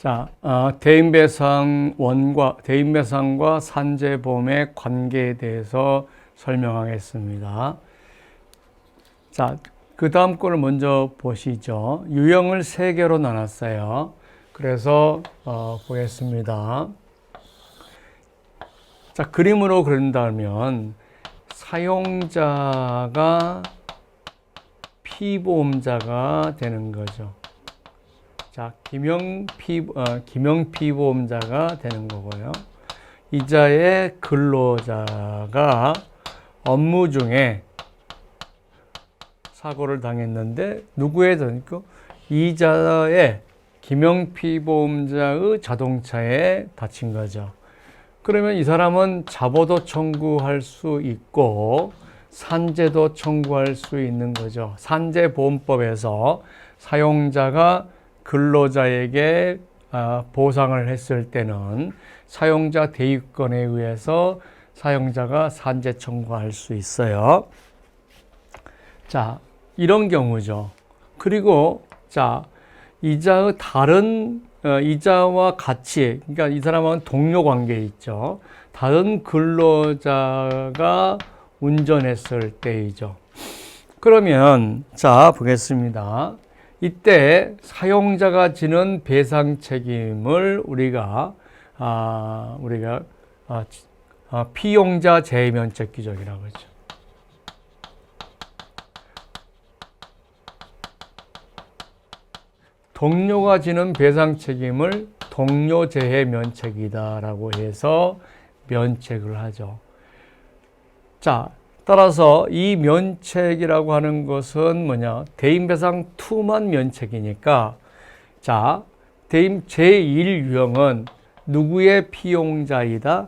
자, 대인배상과 산재보험의 관계에 대해서 설명하겠습니다. 자, 그 다음 거를 먼저 보시죠. 유형을 3개로 나눴어요. 그래서 보겠습니다. 자, 그림으로 그린다면 사용자가 피보험자가 되는 거죠. 자, 기명 피보험자가 되는 거고요. 이자의 근로자가 업무 중에 사고를 당했는데 누구에 다니까 이자의 기명 피보험자의 자동차에 다친 거죠. 그러면 이 사람은 자보도 청구할 수 있고 산재도 청구할 수 있는 거죠. 산재보험법에서 사용자가 근로자에게 보상을 했을 때는 사용자 대위권에 의해서 사용자가 산재 청구할 수 있어요. 자, 이런 경우죠. 그리고 자, 이자의 다른 이자와 같이, 그러니까 이 사람은 동료 관계에 있죠. 다른 근로자가 운전했을 때이죠. 그러면 자, 보겠습니다. 이때 사용자가 지는 배상 책임을 우리가 피용자 재해면책 규정이라고 하죠. 동료가 지는 배상 책임을 동료 재해 면책이다라고 해서 면책을 하죠. 자, 따라서 이 면책이라고 하는 것은 뭐냐? 대인배상 2만 면책이니까, 자, 제1유형은 누구의 피용자이다?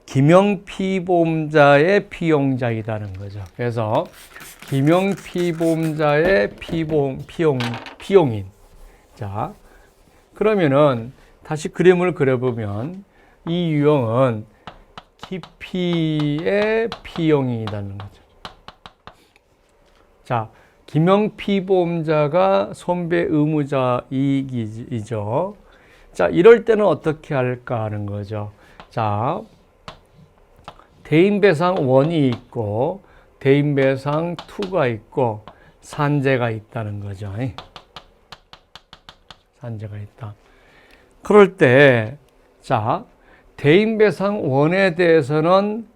기명피보험자의 피용자이다는 거죠. 그래서 기명피보험자의 피용인. 자, 그러면은 다시 그림을 그려보면 이 유형은 기피의 피용이라는 거죠. 자, 기명피보험자가 손배 의무자이죠. 자, 이럴 때는 어떻게 할까 하는 거죠. 자, 대인배상 1이 있고 대인배상 2가 있고 산재가 있다는 거죠. 산재가 있다. 그럴 때, 자, 대인배상 1에 대해서는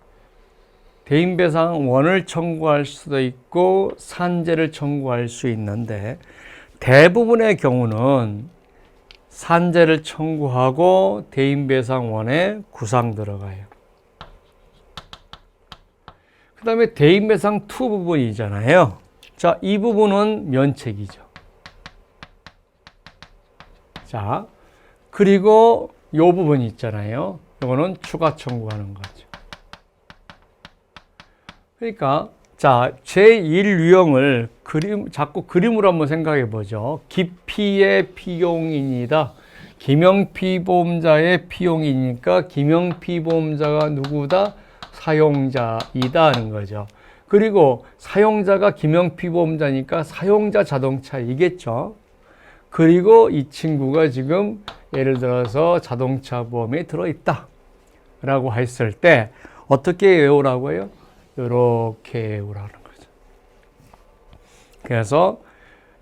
대인배상 1을 청구할 수도 있고 산재를 청구할 수 있는데 대부분의 경우는 산재를 청구하고 대인배상 1에 구상 들어가요. 그 다음에 대인배상 2 부분이잖아요. 자, 이 부분은 면책이죠. 자, 그리고 이 부분이 있잖아요. 이거는 추가 청구하는 거죠. 그러니까, 자, 제1유형을 자꾸 그림으로 한번 생각해 보죠. 기피의 피용인이다. 기명피보험자의 피용이니까 기명피보험자가 누구다? 사용자이다 하는 거죠. 그리고 사용자가 기명피보험자니까 사용자 자동차이겠죠. 그리고 이 친구가 지금 예를 들어서 자동차 보험에 들어있다 라고 했을 때 어떻게 외우라고요? 이렇게 외우라는 거죠. 그래서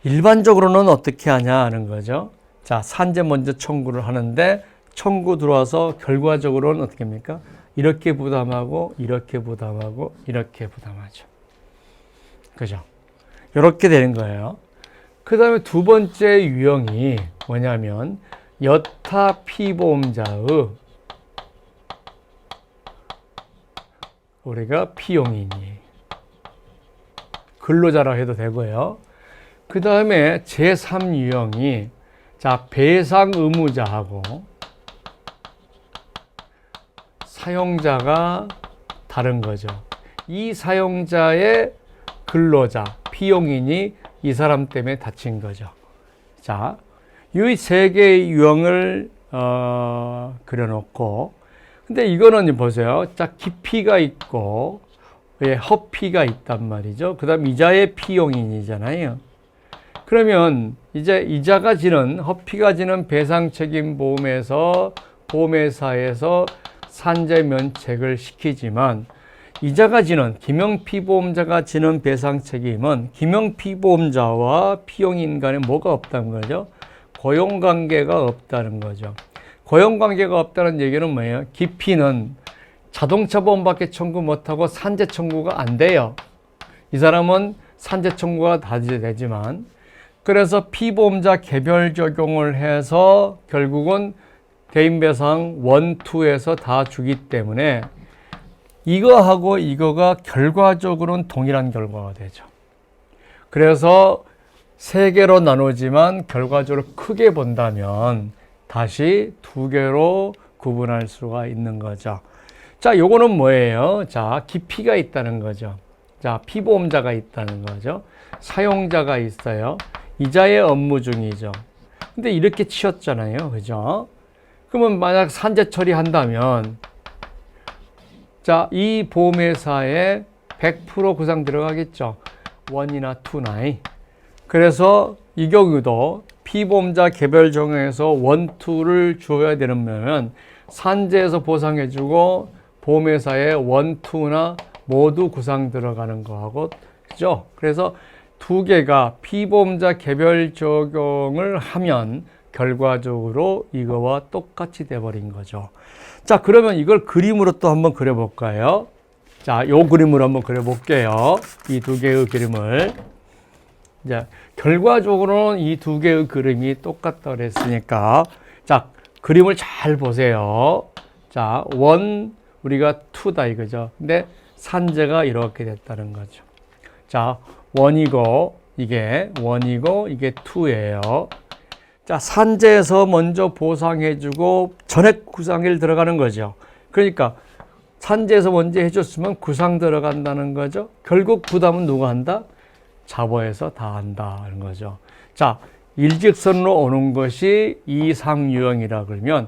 일반적으로는 어떻게 하냐 하는 거죠. 자, 산재 먼저 청구를 하는데 청구 들어와서 결과적으로는 어떻게 합니까? 이렇게 부담하고 이렇게 부담하고 이렇게 부담하죠. 그죠? 이렇게 되는 거예요. 그 다음에 두 번째 유형이 뭐냐면 여타 피보험자의 우리가 피용인이 근로자라고 해도 되고요. 그 다음에 제3유형이 자, 배상 의무자하고 사용자가 다른 거죠. 이 사용자의 근로자, 피용인이 이 사람 때문에 다친 거죠. 자, 이 세 개의 유형을 그려놓고, 근데 이거는 보세요. 자, 기피가 있고, 허피가 있단 말이죠. 그 다음 이자의 피용인이잖아요. 그러면 이제 이자가 지는, 허피가 지는 배상책임보험에서 보험회사에서 산재 면책을 시키지만 이자가 지는 김영피보험자가 지는 배상책임은 김영피보험자와 피용인 간에 뭐가 없다는 거죠? 고용관계가 없다는 거죠. 고용관계가 없다는 얘기는 뭐예요? 기피는 자동차 보험밖에 청구 못하고 산재 청구가 안 돼요. 이 사람은 산재 청구가 다 되지만, 그래서 피보험자 개별 적용을 해서 결국은 대인배상 1, 2에서 다 주기 때문에 이거하고 이거가 결과적으로는 동일한 결과가 되죠. 그래서 세 개로 나누지만 결과적으로 크게 본다면 다시 두 개로 구분할 수가 있는 거죠. 자, 요거는 뭐예요? 자, 기피가 있다는 거죠. 자, 피보험자가 있다는 거죠. 사용자가 있어요. 이자의 업무 중이죠. 근데 이렇게 치웠잖아요. 그죠? 그러면 만약 산재 처리한다면, 자, 이 보험회사에 100% 구상 들어가겠죠. 1이나 2나. 그래서 이 경우도 피보험자 개별 적용에서 1, 2를 줘야 되면 산재에서 보상해주고 보험회사에 1, 2나 모두 구상 들어가는 거하고, 그죠? 그래서 두 개가 피보험자 개별 적용을 하면 결과적으로 이거와 똑같이 돼버린 거죠. 자, 그러면 이걸 그림으로 또 한번 그려볼까요? 자, 요 그림으로 한번 그려볼게요. 이 두 개의 그림을. 이제 결과적으로는 이 두 개의 그림이 똑같다 그랬으니까, 자, 그림을 잘 보세요. 자, 1, 우리가 2다 이거죠. 근데 산재가 이렇게 됐다는 거죠. 자, 1이고, 이게 1이고, 이게 2예요. 자, 산재에서 먼저 보상해주고 전액 구상일 들어가는 거죠. 그러니까 산재에서 먼저 해줬으면 구상 들어간다는 거죠. 결국 부담은 누가 한다? 자보에서 다 한다는 거죠. 자, 일직선으로 오는 것이 이상유형이라 그러면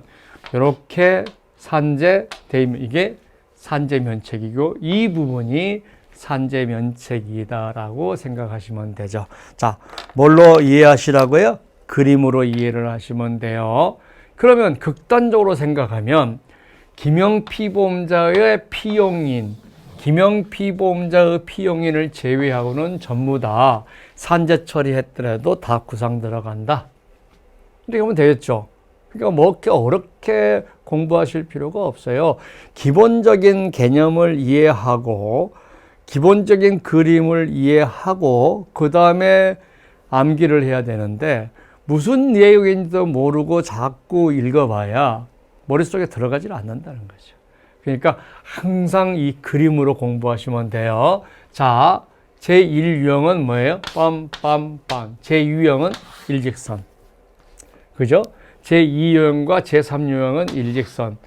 이렇게 산재 대면, 이게 산재 면책이고 이 부분이 산재 면책이다라고 생각하시면 되죠. 자, 뭘로 이해하시라고요? 그림으로 이해를 하시면 돼요. 그러면 극단적으로 생각하면 김영피보험자의 피용인, 김영피보험자의 피용인을 제외하고는 전부 다 산재 처리했더라도 다 구상 들어간다. 이렇게 하면 되겠죠. 그러니까 뭐 이렇게 어렵게 공부하실 필요가 없어요. 기본적인 개념을 이해하고 기본적인 그림을 이해하고 그 다음에 암기를 해야 되는데 무슨 내용인지도 모르고 자꾸 읽어봐야 머릿속에 들어가질 않는다는 거죠. 그러니까 항상 이 그림으로 공부하시면 돼요. 자, 제1유형은 뭐예요? 빰빰빰. 제2유형은 일직선. 그죠? 제2유형과 제3유형은 일직선.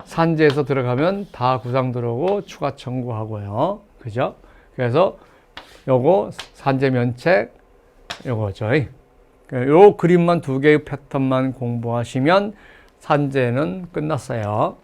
산재에서 들어가면 다 구상 들어오고 추가 청구하고요. 그죠? 그래서 요거 산재 면책 요거죠. 요 그림만 두 개의 패턴만 공부하시면 산재는 끝났어요.